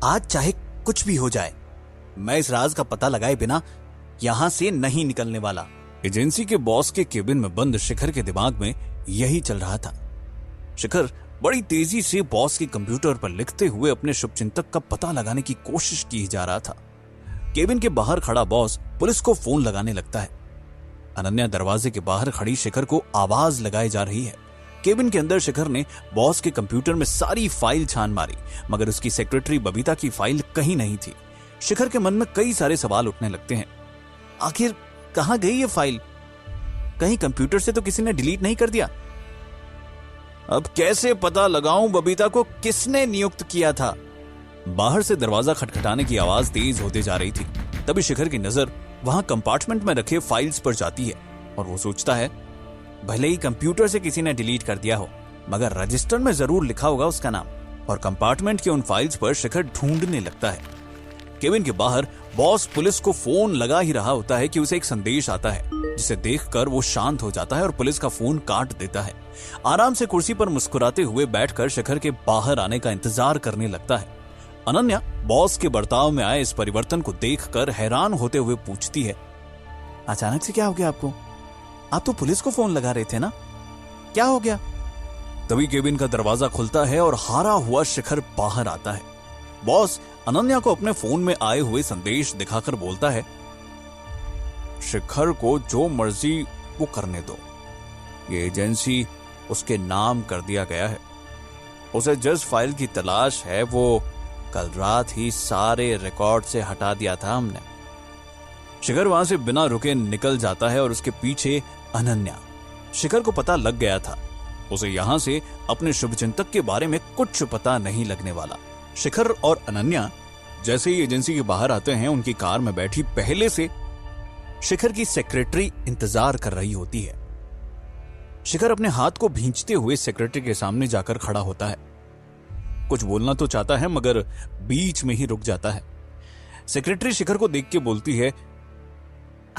आज चाहे कुछ भी हो जाए, मैं इस राज का पता लगाए बिना यहां से नहीं निकलने वाला। एजेंसी के बॉस के केबिन में बंद शिखर के दिमाग में यही चल रहा था। शिखर बड़ी तेजी से बॉस के कंप्यूटर पर लिखते हुए अपने शुभचिंतक का पता लगाने की कोशिश की जा रहा था। केबिन के बाहर खड़ा बॉस पुलिस को फोन लगाने लगता है। अनन्या दरवाजे के बाहर खड़ी शिखर को आवाज लगाई जा रही है। केबिन के अंदर शिखर ने बॉस के कंप्यूटर में सारी फाइल छान मारी, मगर उसकी सेक्रेटरी बबीता की फाइल कहीं नहीं थी। शिखर के मन में कई सारे सवाल उठने लगते हैं। आखिर कहां गई ये फाइल? कहीं कंप्यूटर से तो किसी ने डिलीट नहीं कर दिया? अब कैसे पता लगाऊं बबीता को किसने नियुक्त किया था? बाहर से दरवाजा खटखटाने की आवाज तेज होते जा रही थी। तभी शिखर की नजर वहां कंपार्टमेंट में रखे फाइल्स पर जाती है और वो सोचता है, भले ही कंप्यूटर से किसी ने डिलीट कर दिया हो, मगर रजिस्टर में जरूर लिखा होगा उसका नाम। और कंपार्टमेंट के उन फाइल्स पर शिखर ढूंढने लगता है। केबिन के बाहर बॉस पुलिस को फोन लगा ही रहा होता है कि उसे एक संदेश आता है, जिसे देखकर वो शांत हो जाता है और पुलिस का फोन काट देता है। आराम से कुर्सी पर मुस्कुराते हुए बैठकर शिखर के बाहर आने का इंतजार करने लगता है। अनन्या बॉस के बर्ताव में आए इस परिवर्तन को देखकर हैरान होते हुए पूछती है, अचानक से क्या हो गया आपको? आप तो पुलिस को फोन लगा रहे थे ना, क्या हो गया? तभी केबिन का दरवाजा खुलता है और हारा हुआ शिखर बाहर आता है। बॉस अनन्या को अपने फोन में आए हुए संदेश दिखाकर बोलता है, शिखर को जो मर्जी वो करने दो, ये एजेंसी उसके नाम कर दिया गया है। उसे जिस फाइल की तलाश है वो कल रात ही सारे रिकॉर्ड से हटा दिया था हमने। शिखर वहां से बिना रुके निकल जाता है और उसके पीछे अनन्या। शिखर को पता लग गया था, उसे यहां से अपने शुभचिंतक के बारे में कुछ पता नहीं लगने वाला। शिखर और अनन्या जैसे ही एजेंसी के बाहर आते हैं, उनकी कार में बैठी पहले से शिखर की सेक्रेटरी इंतजार कर रही होती है। शिखर अपने हाथ को भींचते हुए सेक्रेटरी के सामने जाकर खड़ा होता है। कुछ बोलना तो चाहता है मगर बीच में ही रुक जाता है। सेक्रेटरी शिखर को देख के बोलती है,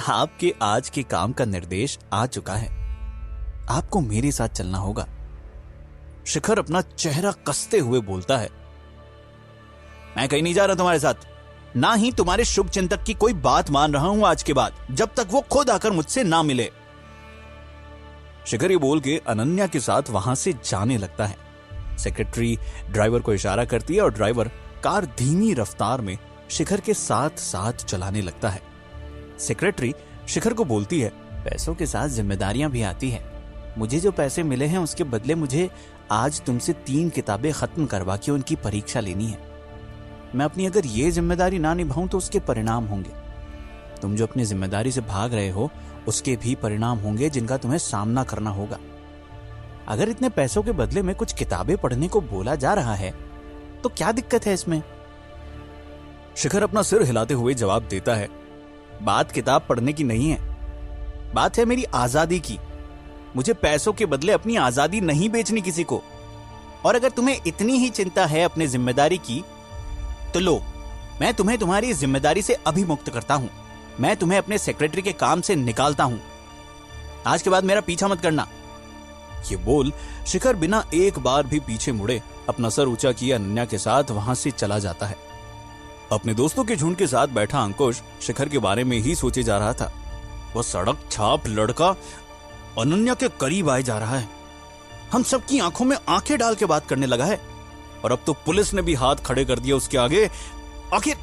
आपके आज के काम का निर्देश आ चुका है, आपको मेरे साथ चलना होगा। शिखर अपना चेहरा कसते हुए बोलता है, मैं कहीं नहीं जा रहा तुम्हारे साथ, ना ही तुम्हारे शुभ चिंतक की कोई बात मान रहा हूं आज के बाद, जब तक वो खुद आकर मुझसे ना मिले। शिखर ये बोल के अनन्या के साथ वहां से जाने लगता है। सेक्रेटरी ड्राइवर को इशारा करती है और ड्राइवर कार धीमी रफ्तार में शिखर के साथ साथ चलाने लगता है। सेक्रेटरी शिखर को बोलती है, पैसों के साथ जिम्मेदारियां भी आती है। मुझे जो पैसे मिले हैं उसके बदले मुझे आज तुमसे 3 किताबें खत्म करवा के उनकी परीक्षा लेनी है। मैं अपनी अगर ये जिम्मेदारी ना निभाऊं तो उसके परिणाम होंगे। तुम जो अपनी जिम्मेदारी से भाग रहे हो उसके भी परिणाम होंगे जिनका तुम्हें सामना करना होगा। अगर इतने पैसों के बदले में कुछ किताबें पढ़ने को बोला जा रहा है तो क्या दिक्कत है इसमें? शिखर अपना सिर हिलाते हुए जवाब देता है, बात किताब पढ़ने की नहीं है, बात है मेरी आजादी की। मुझे पैसों के बदले अपनी आजादी नहीं बेचनी किसी को। और अगर तुम्हें इतनी ही चिंता है अपनी जिम्मेदारी की तो लो, मैं तुम्हें तुम्हारी जिम्मेदारी से अभी मुक्त करता हूं। मैं तुम्हें अपने सेक्रेटरी के काम से निकालता हूं। आज के बाद मेरा पीछा मत करना। ये बोल शिखर बिना एक बार भी पीछे मुड़े अपना सर ऊंचा किए अनन्या के साथ वहां से चला जाता है। अपने दोस्तों के झुंड के साथ बैठा अंकुश शिखर के बारे में ही सोचे जा रहा था। वह सड़क छाप लड़का अनन्या के करीब आए जा रहा है, हम सबकी आंखों में आंखें डाल के बात करने लगा है, और अब तो पुलिस ने भी हाथ खड़े कर दिया उसके आगे। आखिर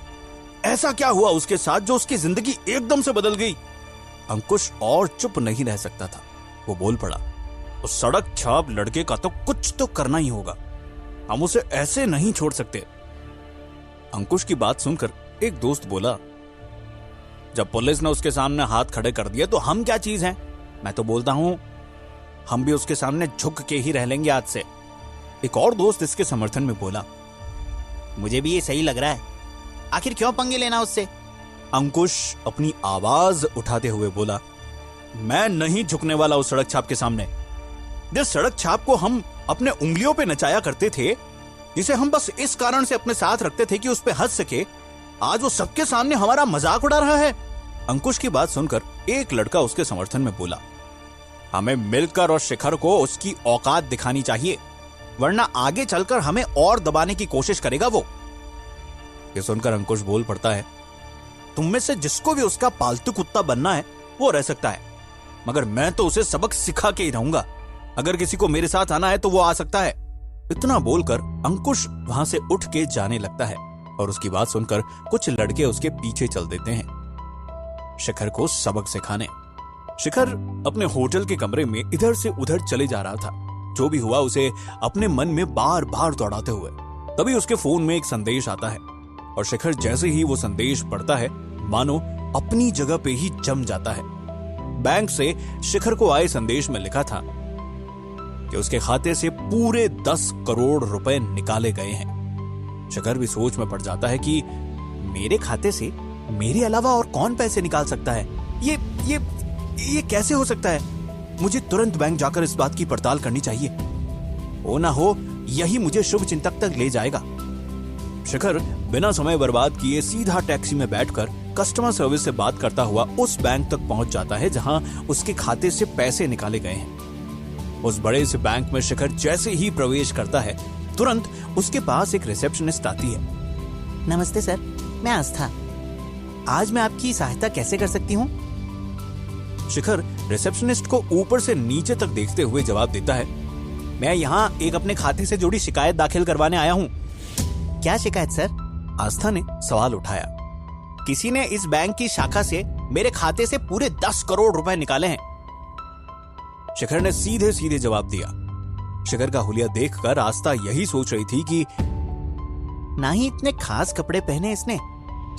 ऐसा क्या हुआ उसके साथ जो उसकी जिंदगी एकदम से बदल गई? अंकुश और चुप नहीं रह सकता था, वो बोल पड़ा, उस सड़क छाप लड़के का तो कुछ तो करना ही होगा, हम उसे ऐसे नहीं छोड़ सकते। अंकुश की बात सुनकर एक दोस्त बोला, जब पुलिस ने उसके सामने हाथ खड़े कर दिए तो हम क्या चीज हैं? मैं तो बोलता हूं हम भी उसके सामने झुक के ही रह लेंगे आज से। एक और दोस्त इसके समर्थन में बोला, मुझे भी ये सही लग रहा है, आखिर क्यों पंगे लेना उससे? अंकुश अपनी आवाज उठाते हुए बोला, मैं नहीं झुकने वाला उस सड़क छाप के सामने। जिस सड़क छाप को हम अपने उंगलियों पे नचाया करते थे, जिसे हम बस इस कारण से अपने साथ रखते थे कि उस पे हंस सके, आज वो सबके सामने हमारा मजाक उड़ा रहा है। अंकुश की बात सुनकर एक लड़का उसके समर्थन में बोला, हमें मिलकर और शिखर को उसकी औकात दिखानी चाहिए, वरना आगे चलकर हमें और दबाने की कोशिश करेगा वो। ये सुनकर अंकुश बोल पड़ता है, तुम में से जिसको भी उसका पालतू कुत्ता बनना है वो रह सकता है, मगर मैं तो उसे सबक सिखा के ही रहूंगा। अगर किसी को मेरे साथ आना है तो वो आ सकता है। इतना बोलकर अंकुश वहां से उठ के जाने लगता है और उसकी बात सुनकर कुछ लड़के उसके पीछे चल देते हैं शिखर को सबक सिखाने। शिखर अपने होटल के कमरे में इधर से उधर चले जा रहा था, जो भी हुआ उसे अपने मन में बार बार दौड़ाते हुए। तभी उसके फोन में एक संदेश आता है और शिखर जैसे ही वो संदेश पढ़ता है मानो अपनी जगह पे ही जम जाता है। बैंक से शिखर को आए संदेश में लिखा था कि उसके खाते से पूरे 10 करोड़ रुपए निकाले गए हैं। शिखर भी सोच में पड़ जाता है कि मेरे खाते से मेरे अलावा और कौन पैसे निकाल सकता है? ये कैसे हो सकता है? मुझे तुरंत बैंक जाकर इस बात की पड़ताल करनी चाहिए। हो ना हो यही मुझे शुभ चिंतक तक ले जाएगा। शिखर बिना समय बर्बाद किए सीधा टैक्सी में बैठकर कस्टमर सर्विस से बात करता हुआ उस बैंक तक पहुंच जाता है जहां उसके खाते से पैसे निकाले गए हैं। उस बड़े से बैंक में शिखर जैसे ही प्रवेश करता है तुरंत उसके पास एक रिसेप्शनिस्ट आती है। नमस्ते सर, मैं आस्था। आज मैं आपकी सहायता कैसे कर सकती हूँ? शिखर रिसेप्शनिस्ट को ऊपर से नीचे तक देखते हुए जवाब देता है, मैं यहाँ एक अपने खाते से जुड़ी शिकायत दाखिल करवाने आया हूँ। क्या शिकायत सर? आस्था ने सवाल उठाया। किसी ने इस बैंक की शाखा से मेरे खाते से पूरे 10 करोड़ रुपए निकाले हैं। शिखर ने सीधे सीधे जवाब दिया। शिखर का हुलिया देखकर आस्था यही सोच रही थी कि ना ही इतने खास कपड़े पहने इसने,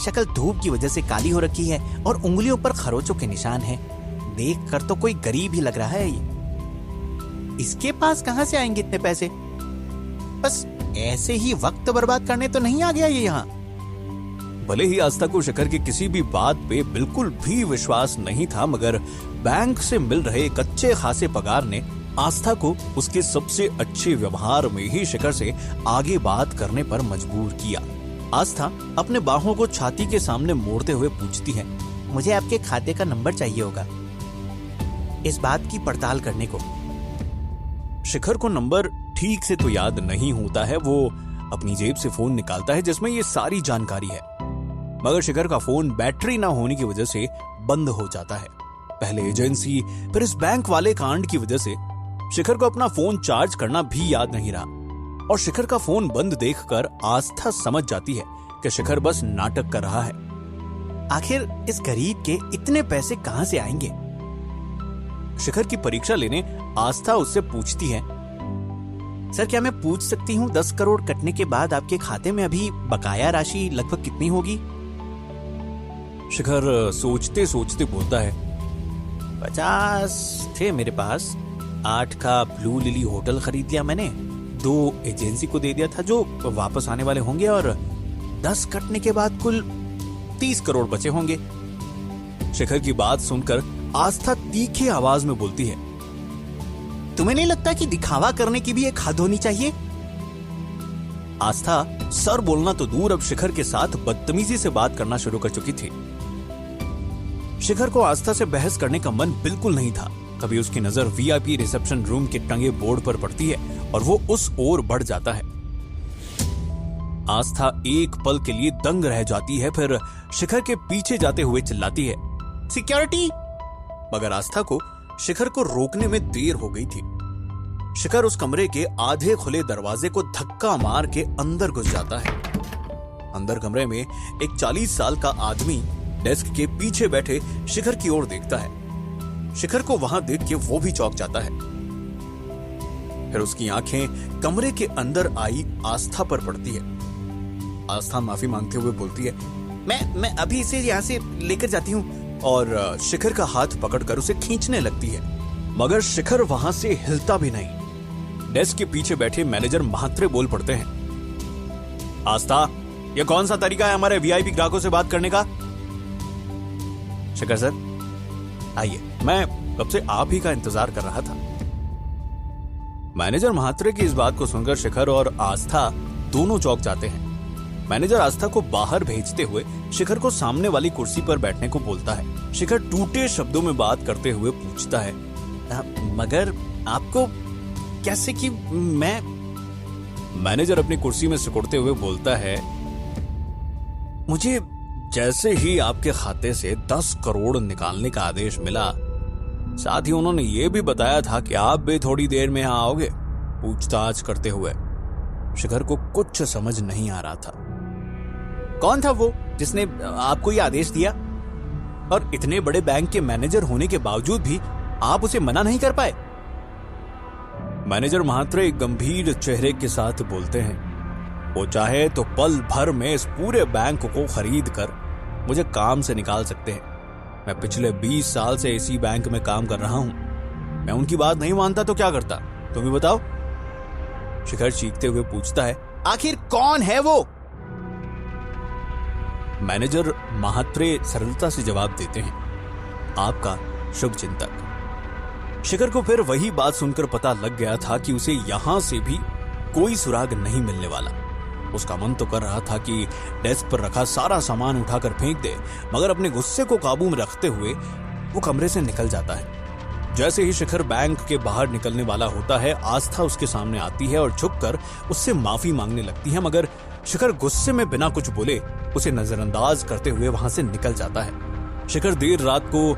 शक्ल धूप की वजह से काली हो रखी है और उंगलियों पर खरोचों के निशान हैं। देखकर तो कोई गरीब ही लग रहा है ये। इसके पास कहां से आएंगे इतने पैसे? बस ऐसे ही वक्त बर्बाद करने तो नहीं आ गया ये यहाँ। भले ही आस्था को शिखर की किसी भी बात पे बिल्कुल भी विश्वास नहीं था, मगर बैंक से मिल रहे कच्चे खासे पगार ने आस्था को उसके सबसे अच्छे व्यवहार में ही शिखर से आगे बात करने पर मजबूर किया। आस्था अपने बाहों को छाती के सामने मोड़ते हुए पूछती है, मुझे आपके खाते का नंबर चाहिए होगा इस बात की पड़ताल करने को। शिखर को नंबर ठीक से तो याद नहीं होता है। वो अपनी जेब से फोन निकालता है जिसमें ये सारी जानकारी है, मगर शिखर का फोन बैटरी ना होने की वजह से बंद हो जाता है। पहले एजेंसी फिर इस बैंक वाले कांड की वजह से शिखर को अपना फोन चार्ज करना भी याद नहीं रहा और शिखर का फोन बंद देखकर आस्था समझ जाती है कि शिखर बस नाटक कर रहा है। आखिर इस गरीब के इतने पैसे कहां से आएंगे? शिखर की परीक्षा लेने आस्था उससे पूछती है, सर क्या मैं पूछ सकती हूँ 10 करोड़ कटने के बाद आपके खाते में अभी बकाया राशि लगभग कितनी होगी? शिखर सोचते सोचते बोलता है, 50 थे मेरे पास। 8 का ब्लू लिली होटल खरीद लिया मैंने, 2 एजेंसी को दे दिया था जो वापस आने वाले होंगे, और 10 कटने के बाद कुल 30 करोड़ बचे होंगे। शिखर की बात सुनकर आस्था तीखी आवाज में बोलती है, तुम्हें नहीं लगता कि दिखावा करने की भी एक हद होनी चाहिए? आस्था सर बोलना तो दूर अब शिखर के साथ बदतमीजी से बात करना शुरू कर चुकी थी। शिखर को आस्था से बहस करने का मन बिल्कुल नहीं था। तभी उसकी नजर वीआईपी रिसेप्शन रूम के टंगे बोर्ड पर पड़ती है और वो उस ओर बढ़ जाता है। आस्था एक पल के लिए दंग रह जाती है, फिर शिखर के पीछे जाते हुए चिल्लाती है, सिक्योरिटी! मगर आस्था को शिखर को रोकने में देर हो गई थी। शिखर उस कमरे के आधे खुले दरवाजे को धक्का मार के अंदर घुस जाता है। अंदर कमरे में एक 40 साल का आदमी डेस्क के पीछे बैठे शिखर की ओर देखता है। शिखर को वहां देख के वो भी चौंक जाता है। फिर उसकी आंखें कमरे के अंदर आई आस्था पर पड़ती है। आस्था माफी मांगते हुए बोलती है, मैं अभी इसे यहाँ से लेकर जाती हूँ, और शिखर का हाथ पकड़कर उसे खींचने लगती है, मगर शिखर वहां से हिलता भी नहीं। डेस्क के पीछे बैठे मैनेजर महात्रे बोल पड़ते हैं, आस्था, ये कौन सा तरीका है हमारे वीआईपी ग्राहकों से बात करने का? शिखर सर आइए, मैं कब से आप ही का इंतजार कर रहा था। मैनेजर महात्रे की इस बात को सुनकर शिखर और आस्था दोनों चौंक जाते हैं। मैनेजर आस्था को बाहर भेजते हुए शिखर को सामने वाली कुर्सी पर बैठने को बोलता है। शिखर टूटे शब्दों में बात करते हुए पूछता है, मगर आपको कैसे कि मैं? मैनेजर अपनी कुर्सी में सिकुड़ते हुए बोलता है, मुझे जैसे ही आपके खाते से 10 करोड़ निकालने का आदेश मिला, साथ ही उन्होंने ये भी बताया था कि आप भी थोड़ी देर में यहां आओगे, पूछताछ करते हुए शिखर को कुछ समझ नहीं आ रहा था। कौन था वो जिसने आपको ये आदेश दिया? और इतने बड़े बैंक के मैनेजर होने के बावजूद भी आप उसे मना नहीं कर पाए? मैनेजर महात्रे एक गंभीर चेहरे के साथ बोलते हैं, वो चाहे तो पल भर में इस पूरे बैंक को खरीद कर मुझे काम से निकाल सकते हैं। मैं पिछले 20 साल से इसी बैंक में काम कर रहा हूं। मैं उनकी बात नहीं मानता तो क्या करता, तुम ही बताओ। शिखर चीखते हुए पूछता है, आखिर कौन है वो? मैनेजर महात्रे सरलता से जवाब देते हैं, आपका शुभ चिंतक। शिखर को फिर वही बात सुनकर पता लग गया था कि उसे यहां से भी कोई सुराग नहीं मिलने वाला। उसका मन तो कर रहा था कि डेस्क पर रखा सारा सामान उठाकर फेंक दे, मगर अपने गुस्से को काबू में रखते हुए वो कमरे से निकल जाता है। जैसे ही शिखर बैंक के बाहर निकलने वाला होता है, आस्था उसके सामने आती है और झुककर उससे माफी मांगने लगती है, मगर शिखर गुस्से में बिना कुछ बोले उसे नजरअंदाज करते हुए वहां से निकल जाता है। शिखर देर रात को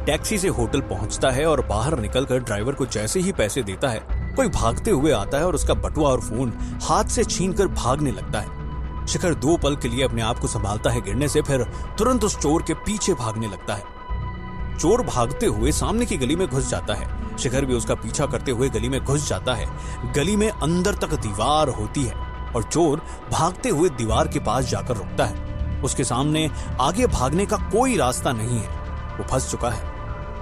टैक्सी से होटल पहुंचता है और बाहर निकलकर ड्राइवर को जैसे ही पैसे देता है, कोई भागते हुए आता है और उसका बटुआ और फोन हाथ से छीनकर भागने लगता है। शिखर 2 पल के लिए अपने आप को संभालता है गिरने से, फिर तुरंत उस चोर के पीछे भागने लगता है। चोर भागते हुए सामने की गली में घुस जाता है। शिखर भी उसका पीछा करते हुए गली में घुस जाता है। गली में अंदर तक दीवार होती है और चोर भागते हुए दीवार के पास जाकर रुकता है। उसके सामने आगे भागने का कोई रास्ता नहीं है, वो फंस चुका है।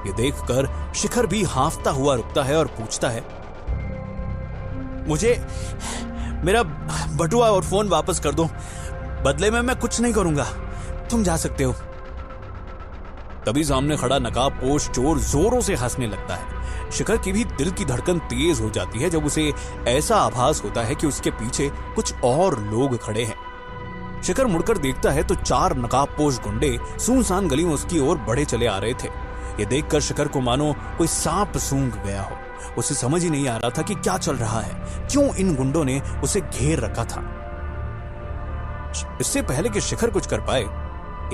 ये देखकर शिखर भी हांफता हुआ रुकता है और पूछता है, मुझे मेरा बटुआ और फोन वापस कर दो, बदले में मैं कुछ नहीं करूंगा, तुम जा सकते हो। तभी सामने खड़ा नकाबपोश चोर जोरों से हंसने लगता है। शिखर की भी दिल की धड़कन तेज हो जाती है जब उसे ऐसा आभास होता है कि उसके पीछे कुछ और लोग खड़े हैं। शिखर मुड़कर देखता है तो 4 नकाबपोश गुंडे सुनसान गली में उसकी ओर बढ़े चले आ रहे थे। ये देखकर शिखर को मानो कोई सांप सूंघ गया हो। उसे समझ ही नहीं आ रहा था कि क्या चल रहा है, क्यों इन गुंडों ने उसे घेर रखा था। इससे पहले कि शिखर कुछ कर पाए,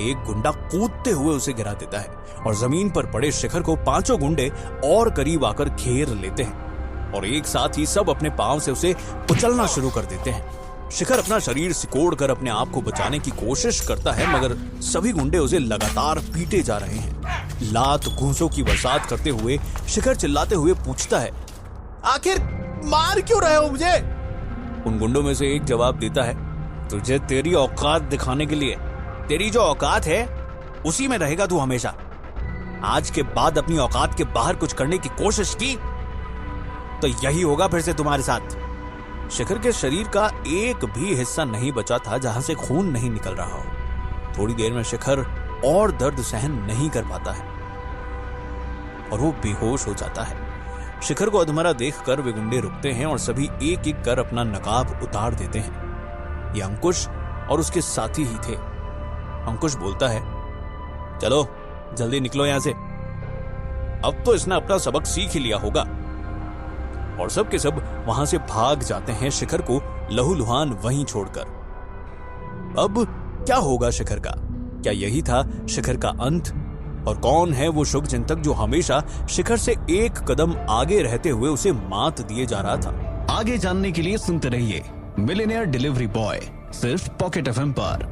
एक गुंडा कूदते हुए उसे गिरा देता है और जमीन पर पड़े शिखर को 5 गुंडे और करीब आकर घेर लेते हैं और एक साथ ही सब अपने पांव से उसे कुचलना शुरू कर देते हैं। शिखर अपना शरीर सिकोड़कर अपने आप को बचाने की कोशिश करता है, मगर सभी गुंडे उसे लगातार पीटे जा रहे हैं। लात घूंसों की बरसात करते हुए शिखर चिल्लाते हुए पूछता है, आखिर मार क्यों रहे हो मुझे? उन गुंडों में से एक जवाब देता है, तुझे तेरी औकात दिखाने के लिए। तेरी जो औकात है उसी में रहेगा तू हमेशा। आज के बाद अपनी औकात के बाहर कुछ करने की कोशिश की तो यही होगा फिर से तुम्हारे साथ। शिखर के शरीर का एक भी हिस्सा नहीं बचा था जहां से खून नहीं निकल रहा हो। थोड़ी देर में शिखर और दर्द सहन नहीं कर पाता है और वो बेहोश हो जाता है। शिखर को अधमरा देखकर वे गुंडे रुकते हैं और सभी एक एक कर अपना नकाब उतार देते हैं। ये अंकुश और उसके साथी ही थे। अंकुश बोलता है, चलो जल्दी निकलो यहां से, अब तो इसने अपना सबक सीख ही लिया होगा। और सब के सब वहां से भाग जाते हैं, शिखर को लहूलुहान वहीं छोड़कर। अब क्या होगा शिखर का? क्या यही था शिखर का अंत? और कौन है वो शुभ चिंतक जो हमेशा शिखर से एक कदम आगे रहते हुए उसे मात दिए जा रहा था? आगे जानने के लिए सुनते रहिए मिलियनेयर डिलीवरी बॉय, सिर्फ पॉकेट एफएम पर।